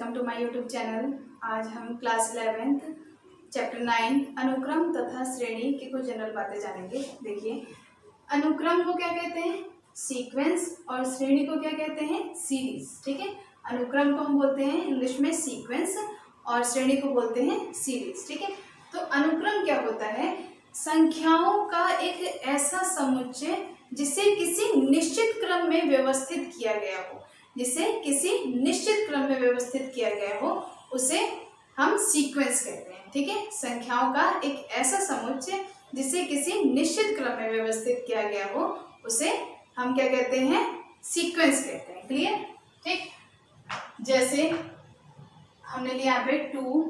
Welcome to my YouTube channel. आज हम class 11th chapter 9 अनुक्रम तथा श्रेणी की कुछ जनरल बातें जानेंगे। देखिए, अनुक्रम को क्या कहते हैं? सीक्वेंस। और श्रेणी को क्या कहते हैं? सीरीज। ठीक है, अनुक्रम को हम बोलते हैं इंग्लिश में सीक्वेंस और श्रेणी को बोलते हैं सीरीज। ठीक है, तो अनुक्रम क्या होता है? संख्याओं का एक ऐसा समुच्चय जिसे किसी निश्चित क्रम में व्यवस्थित किया गया हो, जिसे किसी निश्चित क्रम में व्यवस्थित किया गया हो, उसे हम सीक्वेंस कहते हैं। ठीक है, संख्याओं का एक ऐसा समुच्चय जिसे किसी निश्चित क्रम में व्यवस्थित किया गया हो, उसे हम क्या कहते हैं? सीक्वेंस कहते हैं। क्लियर? ठीक, जैसे हमने लिया यहाँ पे 2,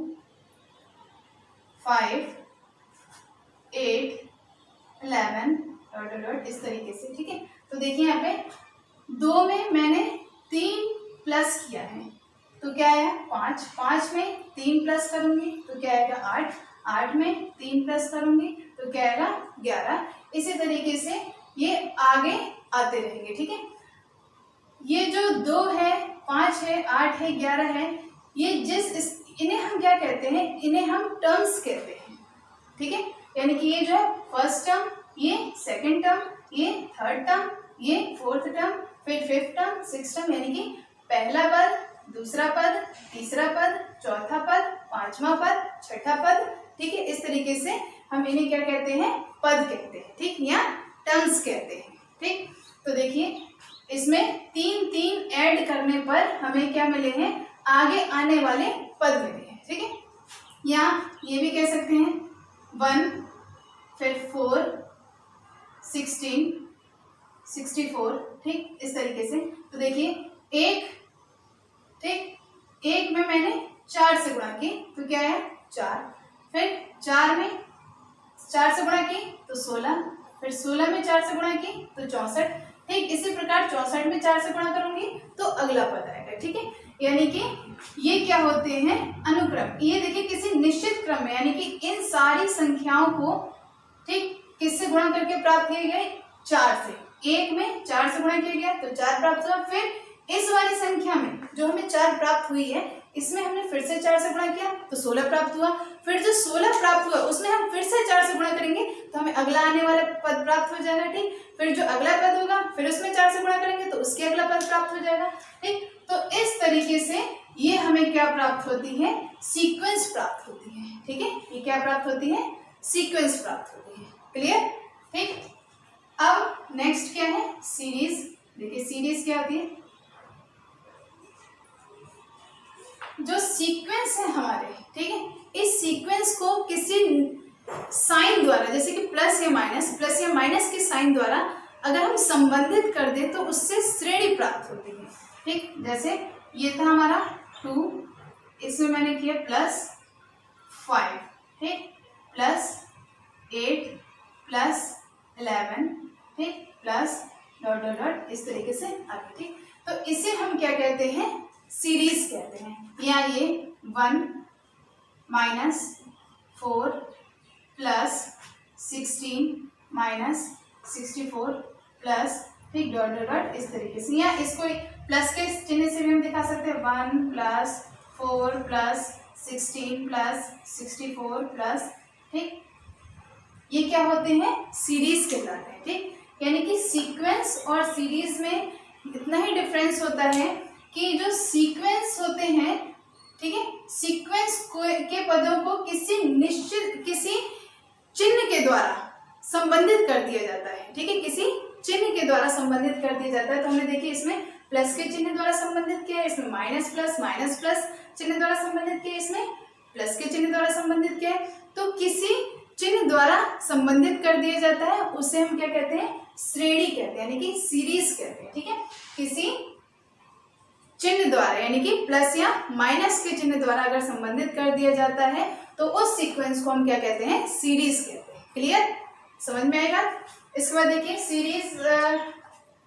5, 8, 11 इस तरीके से। ठीक है, तो देखिए यहाँ पे 2 में मैंने 3 प्लस किया है तो क्या आया? 5। 5 में 3 प्लस करूंगी तो क्या आएगा? 8। 8 में 3 प्लस करूंगी तो क्या आएगा? 11। इसी तरीके से ये आगे आते रहेंगे। ठीक है, ये जो 2 है, 5 है, 8 है, 11 है, ये इन्हें हम क्या कहते हैं? इन्हें हम टर्म्स कहते हैं। ठीक है, यानी कि ये जो है फर्स्ट टर्म, ये सेकंड टर्म, ये थर्ड टर्म, ये फोर्थ टर्म, फिर फिफ्थ टर्म, सिक्स्थ टर्म, यानी कि पहला पद, दूसरा पद, तीसरा पद, चौथा पद, पांचवा पद, छठा पद। ठीक है, इस तरीके से हम इन्हें क्या कहते हैं? पद कहते हैं। ठीक, या टर्म्स कहते हैं। ठीक, तो देखिए इसमें 3 ऐड करने पर हमें क्या मिले हैं? आगे आने वाले पद मिले हैं। ठीक है, या ये भी कह सकते हैं 1, फिर 4, 16, 64। ठीक, इस तरीके से। तो देखिए 1, ठीक, 1 में मैंने 4 से गुणा की तो क्या है? 4। फिर 4 में 4 से गुणा की तो 16, फिर 16 में 4 से गुणा की तो 64। ठीक, इसी प्रकार 64 में 4 से गुणा करूंगी तो अगला पद आएगा। ठीक है, यानी कि ये क्या होते हैं? अनुक्रम। ये देखिए किसी निश्चित क्रम में, यानी कि इन सारी संख्याओं को ठीक किससे गुणा करके प्राप्त किए गए? 4 से। 1 में 4 से गुणा किया गया तो 4 प्राप्त हुआ। फिर इस वाली संख्या में जो हमें 4 प्राप्त हुई है, इसमें हमने फिर से 4 से गुणा किया तो 16 प्राप्त हुआ। फिर जो 16 प्राप्त हुआ उसमें हम फिर से 4 से गुणा करेंगे तो हमें अगला आने वाला पद प्राप्त हो जाएगा। ठीक, फिर जो अगला पद होगा फिर उसमें 4 से गुणा करेंगे तो उसके अगला पद प्राप्त हो जाएगा। ठीक, तो इस तरीके से ये हमें क्या प्राप्त होती है? सीक्वेंस प्राप्त होती है। ठीक है, ये क्या प्राप्त होती है? सीक्वेंस प्राप्त होती है। क्लियर? ठीक, अब नेक्स्ट क्या है? सीरीज। देखिए सीरीज क्या होती है? जो सीक्वेंस है हमारे, ठीक है, इस सीक्वेंस को किसी साइन द्वारा, जैसे कि प्लस या माइनस के साइन द्वारा अगर हम संबंधित कर दें तो उससे श्रेणी प्राप्त होती है। ठीक, जैसे ये था हमारा 2, इसमें मैंने किया +5, ठीक, +8, +11, ठीक, प्लस डॉट इस तरीके से आगे। ठीक, तो इसे हम क्या कहते हैं? सीरीज कहते हैं। या ये 1 -4 +16 -64 प्लस, ठीक, डॉट इस तरीके से। या इसको प्लस के चिन्ह से भी हम दिखा सकते हैं 1 + 4 + 16 + 64 प्लस। ठीक, ये क्या होते हैं? सीरीज कहलाते हैं। ठीक, यानी कि सीक्वेंस और सीरीज में इतना ही डिफरेंस होता है कि जो सीक्वेंस होते हैं, ठीक है, सीक्वेंस के पदों को किसी चिन्ह के द्वारा संबंधित कर दिया जाता है। ठीक है, किसी चिन्ह के द्वारा संबंधित कर दिया जाता है। तो हमने देखिए इसमें प्लस के चिन्ह द्वारा संबंधित किया है, इसमें माइनस प्लस चिन्ह द्वारा संबंधित किया है, इसमें प्लस के चिन्ह द्वारा संबंधित किया है। तो किसी चिन्ह द्वारा संबंधित कर दिया जाता है उसे हम क्या कहते हैं? श्रेणी कहते हैं, यानी कि सीरीज कहते हैं। ठीक है, किसी चिन्ह द्वारा यानी कि प्लस या माइनस के चिन्ह द्वारा अगर संबंधित कर दिया जाता है तो उस सीक्वेंस को हम क्या कहते हैं? सीरीज कहते हैं। क्लियर? समझ में आएगा? इसके बाद देखिए सीरीज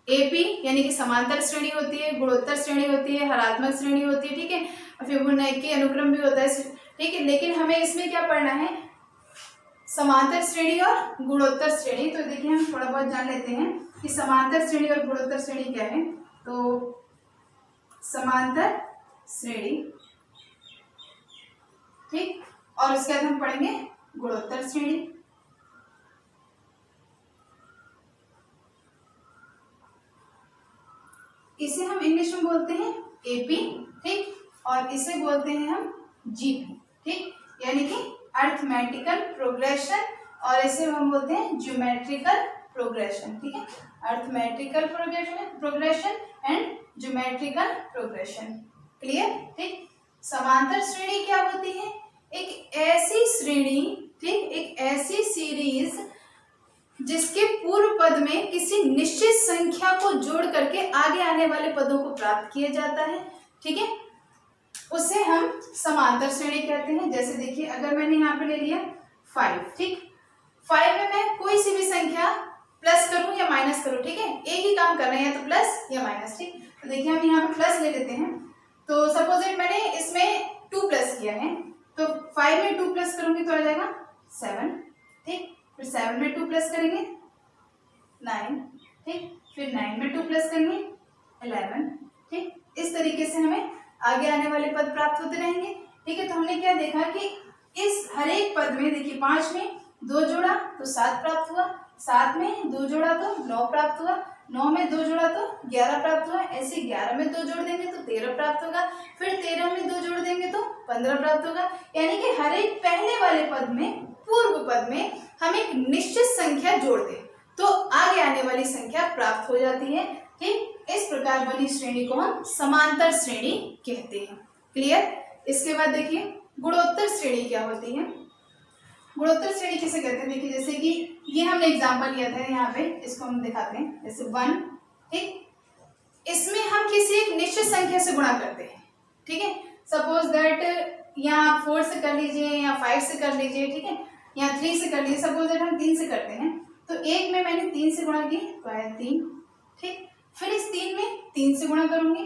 एपी यानी कि समांतर श्रेणी होती है, गुणोत्तर श्रेणी होती है, हरात्मक श्रेणी होती है। ठीक है, और फिबोनाची अनुक्रम भी होता है। ठीक है, लेकिन हमें इसमें क्या पढ़ना है? समांतर श्रेणी और गुणोत्तर श्रेणी। तो देखिए हम थोड़ा बहुत जान लेते हैं कि समांतर श्रेणी और गुणोत्तर श्रेणी क्या है। तो समांतर श्रेणी और उसके बाद हम पढ़ेंगे गुणोत्तर श्रेणी। इसे हम इंग्लिश में बोलते हैं एपी, ठीक, और इसे बोलते हैं हम जीपी, ठीक, यानी कि अर्थमेटिकल प्रोग्रेशन, और इसे हम बोलते हैं ज्योमेट्रिकल प्रोग्रेशन, ठीक है, arithmetical progression and geometrical progression. Clear, ठीक। समांतर श्रेणी क्या होती है? एक ऐसी श्रेणी, ठीक, एक ऐसी सीरीज जिसके पूर्व पद में किसी निश्चित संख्या को जोड़ करके आगे आने वाले पदों को प्राप्त किया जाता है, ठीक है, उसे हम समांतर श्रेणी कहते हैं। जैसे देखिए, अगर मैंने यहाँ पे ले लिया 5, ठीक, 5 में मैं कोई सी भी संख्या प्लस करूं या माइनस करूं, ठीक है, एक ही काम करना है, या तो प्लस या माइनस, ठीक। तो देखिए हम यहाँ पे प्लस ले लेते हैं, तो सपोज इट मैंने इसमें 2 प्लस किया है, तो 5 में 2 प्लस करूंगी तो आ जाएगा 7, ठीक, फिर 7 में 2 प्लस करेंगे 9, ठीक, फिर 9 में 2 प्लस करेंगे 11, ठीक। इस तरीके से हमें आगे आने वाले पद प्राप्त होते रहेंगे, ठीक है। तो हमने क्या देखा कि इस हर एक पद में देखिए 5 में 2 जोड़ा तो 7 प्राप्त हुआ, 7 में 2 जोड़ा तो 9 प्राप्त हुआ, 9 में 2 जोड़ा तो 11 प्राप्त हुआ, ऐसे 11 में 2 जोड़ देंगे तो 13 प्राप्त होगा, फिर 13 में 2 जोड़ देंगे तो 15 प्राप्त होगा। यानी कि हर एक पहले वाले पद में, पूर्व पद में हम एक निश्चित संख्या जोड़ दें तो आगे आने वाली संख्या प्राप्त हो जाती है, ठीक। इस प्रकार बनी श्रेणी को हम समांतर श्रेणी कहते हैं। क्लियर। इसके बाद देखिए गुणोत्तर श्रेणी क्या होती है। गुणोत्तर श्रेणी किसे कहते हैं? देखिए जैसे कि ये हमने एग्जांपल लिया था यहाँ पे, इसको हम दिखाते हैं, जैसे 1, ठीक, इसमें हम किसी एक निश्चित संख्या से गुणा करते हैं, ठीक है। सपोज दैट यहाँ 4 से कर लीजिए या 5 से कर लीजिए, ठीक है, या 3 से कर लीजिए। सपोज दैट हम 3 से करते हैं, तो एक में मैंने 3 से गुणा की तो आया 3, ठीक, फिर इस 3 में 3 से गुणा करूंगी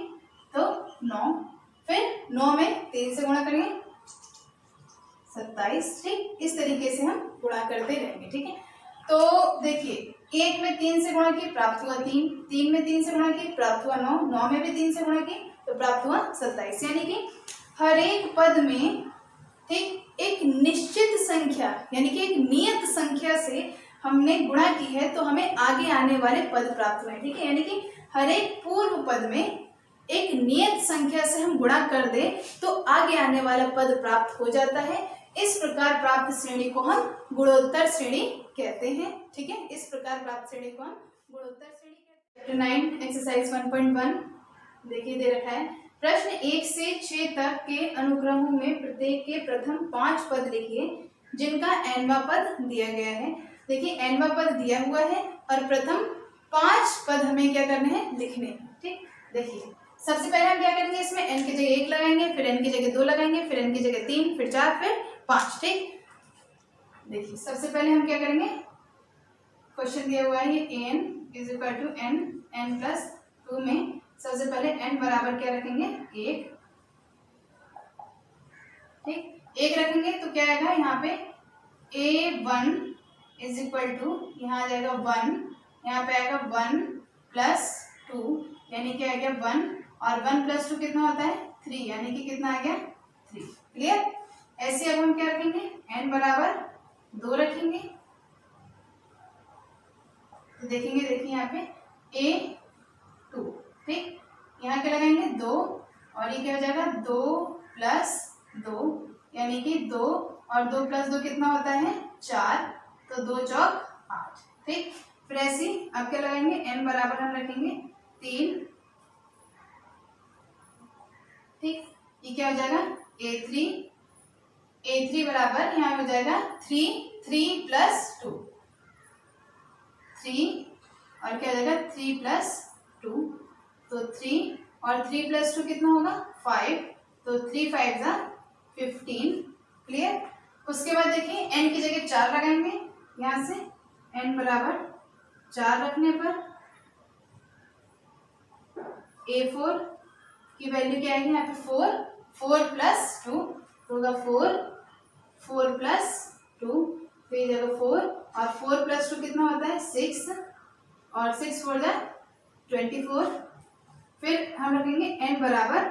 तो 9, फिर 9 में 3 से गुणा करेंगे 27, ठीक। इस तरीके से हम गुणा करते रहेंगे, ठीक है। तो देखिए 1 में 3 से गुणा की प्राप्त हुआ 3, 3 में 3 से गुणा की प्राप्त हुआ 9, 9 में भी 3 से गुणा की तो प्राप्त हुआ 27। यानी कि हर एक पद में, ठीक, एक निश्चित संख्या यानी कि एक नियत संख्या से हमने गुणा की है तो हमें आगे आने वाले पद प्राप्त हुए, ठीक है। यानी कि हर एक पूर्व पद में एक नियत संख्या से हम गुणा कर दे तो आगे आने वाला पद प्राप्त हो जाता है। इस प्रकार प्राप्त श्रेणी को हम गुणोत्तर श्रेणी कहते हैं, ठीक है। इस प्रकार प्राप्त श्रेणी को हम गुणोत्तर श्रेणी कहते हैं। चैप्टर 9 एक्सरसाइज 1.1 देखिए दे रखा है, प्रश्न 1 से 6 तक के अनुक्रमों में प्रत्येक के प्रथम 5 पद लिखिए जिनका nवां पद दिया गया है। देखिए nवां पद दिया हुआ है और प्रथम 5 पद हमें क्या करने हैं? लिखने हैं, ठीक। देखिए सबसे पहले हम क्या करेंगे, इसमें n की जगह 1 लगाएंगे, फिर n की जगह 2 लगाएंगे, फिर n की जगह 3, फिर 4, फिर 5, ठीक। देखिए सबसे पहले हम क्या करेंगे, क्वेश्चन दिया हुआ है ये n = n प्लस 2 में सबसे पहले n बराबर क्या रखेंगे? 1, ठीक, 1 रखेंगे तो क्या आएगा यहाँ पे a1 = यहाँ आ जाएगा 1, यहाँ पे आएगा 1 प्लस 2 यानी क्या आ गया 1, और 1 प्लस 2 कितना होता है? 3, यानी कि कितना आ गया? 3। क्लियर। ऐसे अब हम क्या रखेंगे, n बराबर 2 रखेंगे, तो देखेंगे, देखिए यहाँ पे a2, ठीक, यहाँ क्या लगाएंगे 2, और ये क्या हो जाएगा 2 प्लस 2 यानी कि 2, और 2 प्लस 2 कितना होता है? 4, तो 2 चौक 8, ठीक। फिर ऐसे अब क्या लगाएंगे, n बराबर हम रखेंगे 3, ठीक, ये क्या हो जाएगा a3 बराबर यहाँ हो जाएगा 3 प्लस 2, 3, और क्या हो जाएगा 3 प्लस 2, तो 3, और 3 प्लस 2 कितना होगा? 5, तो 3 5 15। क्लियर। उसके बाद देखिए n की जगह 4 लगाएंगे, यहाँ से n बराबर 4 रखने पर a4 की वैल्यू क्या आएगी? यहाँ पे 4 प्लस 2 होगा 4 प्लस 2, फिर जगह 4, और 4 प्लस 2 कितना होता है? 6, और 6 4 24। फिर हम रखेंगे n बराबर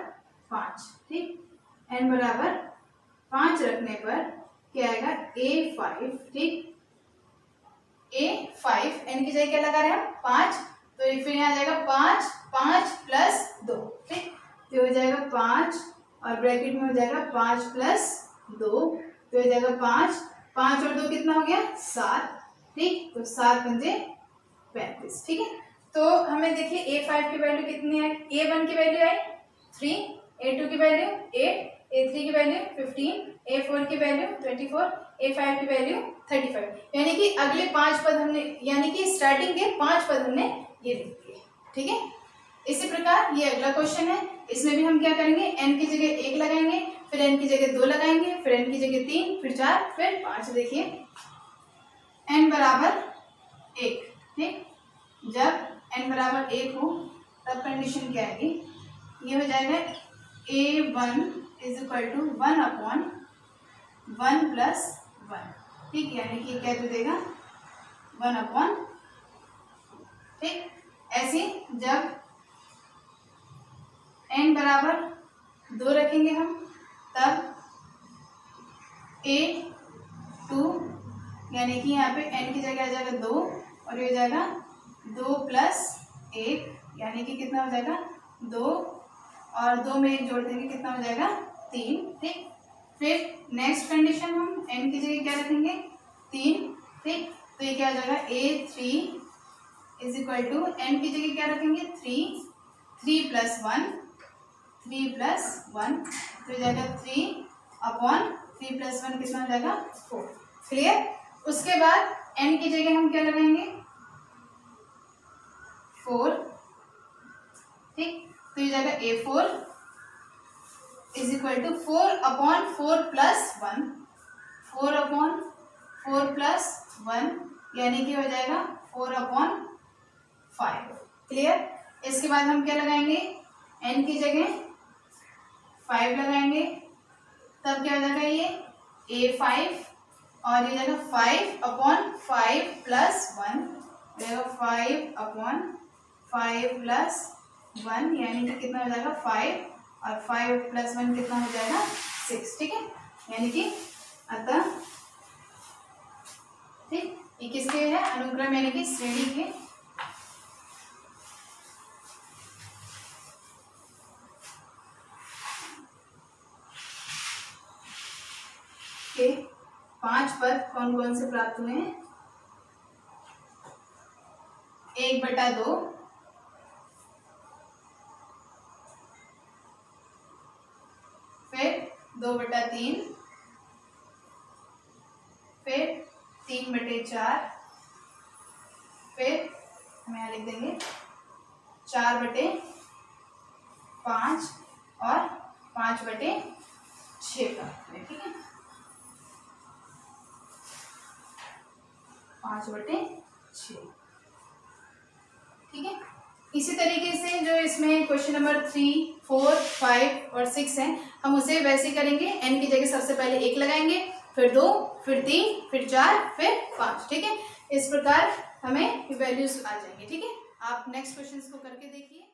5, ठीक, n बराबर 5 रखने पर क्या आएगा A5, ठीक, A5, n की जगह क्या लगा रहे हैं हम 5, तो फिर यहाँ आ जाएगा 5, 5 प्लस 2, ठीक, तो हो जाएगा 5 और ब्रैकेट में हो जाएगा 5 प्लस 2, तो हो जाएगा 5, 5 और 2 कितना हो गया 7, ठीक, तो 7 पंजे 35, ठीक है। तो हमें देखिए A5 की वैल्यू कितनी है, A1 की वैल्यू आई 3, A2 की वैल्यू 8, A3 की वैल्यू 15, A4 की वैल्यू 24, A5 की वैल्यू 35, यानी कि अगले 5 पद हमने, यानी कि स्टार्टिंग के 5 पद हमने ये लिख दिए, ठीक है। इसी प्रकार ये अगला क्वेश्चन है, इसमें भी हम क्या करेंगे, n की जगह 1 लगाएंगे, फिर n की जगह 2 लगाएंगे, फिर n की जगह 3, फिर 4, फिर 5। देखिए n बराबर 1, ठीक, जब n बराबर 1 हो तब कंडीशन क्या आएगी, ये हो जाएगा A1 is equal to 1/1 plus 1, ठीक, यानी कि क्या दे देगा 1/, ठीक। ऐसे जब n बराबर 2 रखेंगे हम तब A2, यानी कि यहाँ पे n की जगह आ जाएगा 2 और ये हो जाएगा 2 प्लस 1, यानी कि कितना हो जाएगा 2 और 2 में 1 जोड़ देंगे कितना हो जाएगा 3, ठीक। फिर नेक्स्ट कंडीशन हम n की जगह क्या रखेंगे 3, ठीक, तो ये क्या हो जाएगा A3 is equal to n की जगह क्या रखेंगे 3, 3 प्लस 1, 3 प्लस 1, तो हो जाएगा 3/3 प्लस 1 कितना हो जाएगा 4, क्लियर। उसके बाद n की जगह हम क्या लगाएंगे 4, ठीक, तो ये जाएगा A4 is equal to 4/4 plus 1, 4/4 plus 1, यानी कि हो जाएगा 4/5, क्लियर। इसके बाद हम क्या लगाएंगे n की जगह 5 लगाएंगे, तब क्या हो जाएगा ये A5 और ये जाएगा 5/5 प्लस 1, हो जाएगा 5/5 प्लस 1, यानी कि कितना हो जाएगा 5 और 5 प्लस 1 कितना हो जाएगा 6, ठीक है, यानी कि अतः, ठीक, ये किसके है अनुक्रम, यानी कि श्रेणी के 5 पद कौन कौन से प्राप्त हुए हैं, 1/2, फिर 2/3, फिर 3/4, फिर हम यहाँ लिख देंगे 4/5 और 5/6 का, ठीक है, 5/6, ठीक है। इसी तरीके से जो इसमें क्वेश्चन नंबर 3, 4, 5 और 6 है, हम उसे वैसे ही करेंगे, n की जगह सबसे पहले 1 लगाएंगे, फिर 2, फिर 3, फिर 4, फिर 5, ठीक है। इस प्रकार हमें वैल्यूज आ जाएंगे, ठीक है। आप नेक्स्ट क्वेश्चन को करके देखिए।